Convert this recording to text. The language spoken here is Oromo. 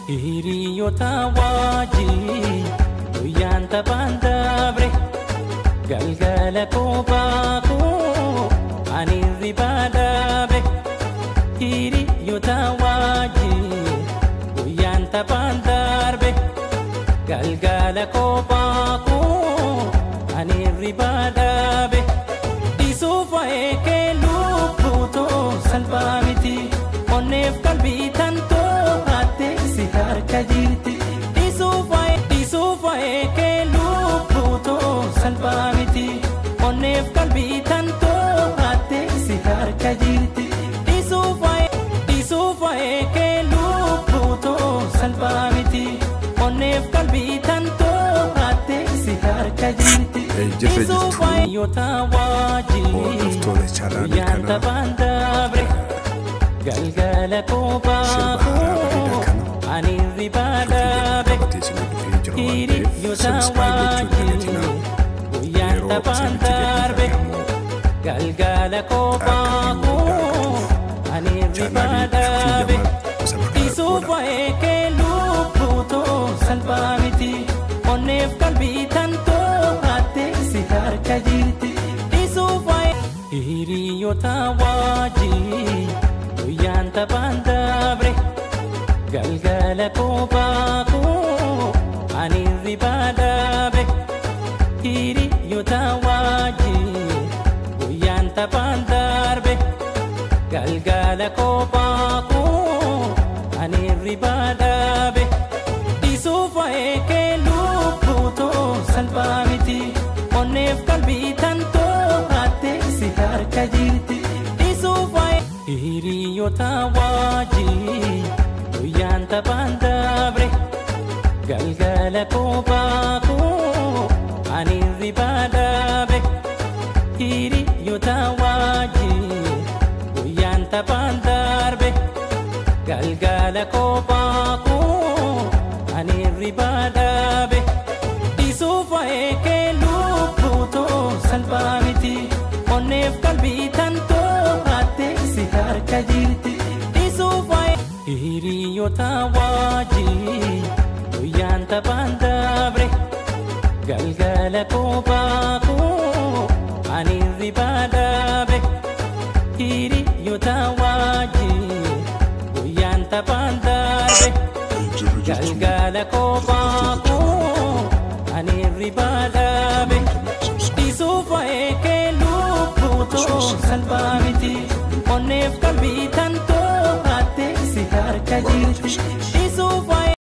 Hiriyoota wajjin guyyaan taphaan dabre galgala kophaa koo ani ribaa dhabe. Hiriyoota wajjin guyyaan taphaan darbe galgala kophaa koo ani ribaa dhabe. Isuuf eekee lubbutoo salphaa miti onneef qalbii tantoo hattee si harka jirti. Isuuf eekee lubbutoo salphaa miti onneef qalbii tantoo hattee si harka jirti. Isuuf eekee lubbutoo salphaa miti onneef qalbii tantoo hattee si harka jirti. Isuuf hiriyoota wajjin guyyaan taphaan dabre galgala kophaa koo ani ribaa dhabe. Hiriyoota wajjin guyyaan taphaan darbe galgala kophaa koo ani ribaa dhabe. Isuuf eekee lubbutoo salphaa miti onneef qalbii tantoo hattee si harka jirti. Hiriyoota wajjin guyyaan taphaan dabre galgala kophaa koo ani ribaa dhabe. Hiriyoota wajjin guyyaan taphaan darbe galgala kophaa koo ani ribaa dhabe. Isuuf eekee lubbutoo salphaa miti onneef qalbii tantoo hattee si harka jirti. Hiriyoota wajjin guyyaan taphaan dabre galgala kophaa koo ani ribaa dhabe. Hiriyoota wajjin guyyaan taphaan darbe galgala kophaa koo ani ribaa dhabe. Isuuf eekee lubbutoo salphaa miti onneef qalbii tantoo hattee si harka jirti. Hiriyoota wajjin guyyaan taphaan dabre galgala kophaa koo ani ribaa dhabe. Hiriyoota wajjin guyyaan taphaan darbe galgala kophaa koo ani ribaa dhabe. Isuuf eekee lubbutoo salphaa miti onneef qalbii tantoo hattee si harka jirti.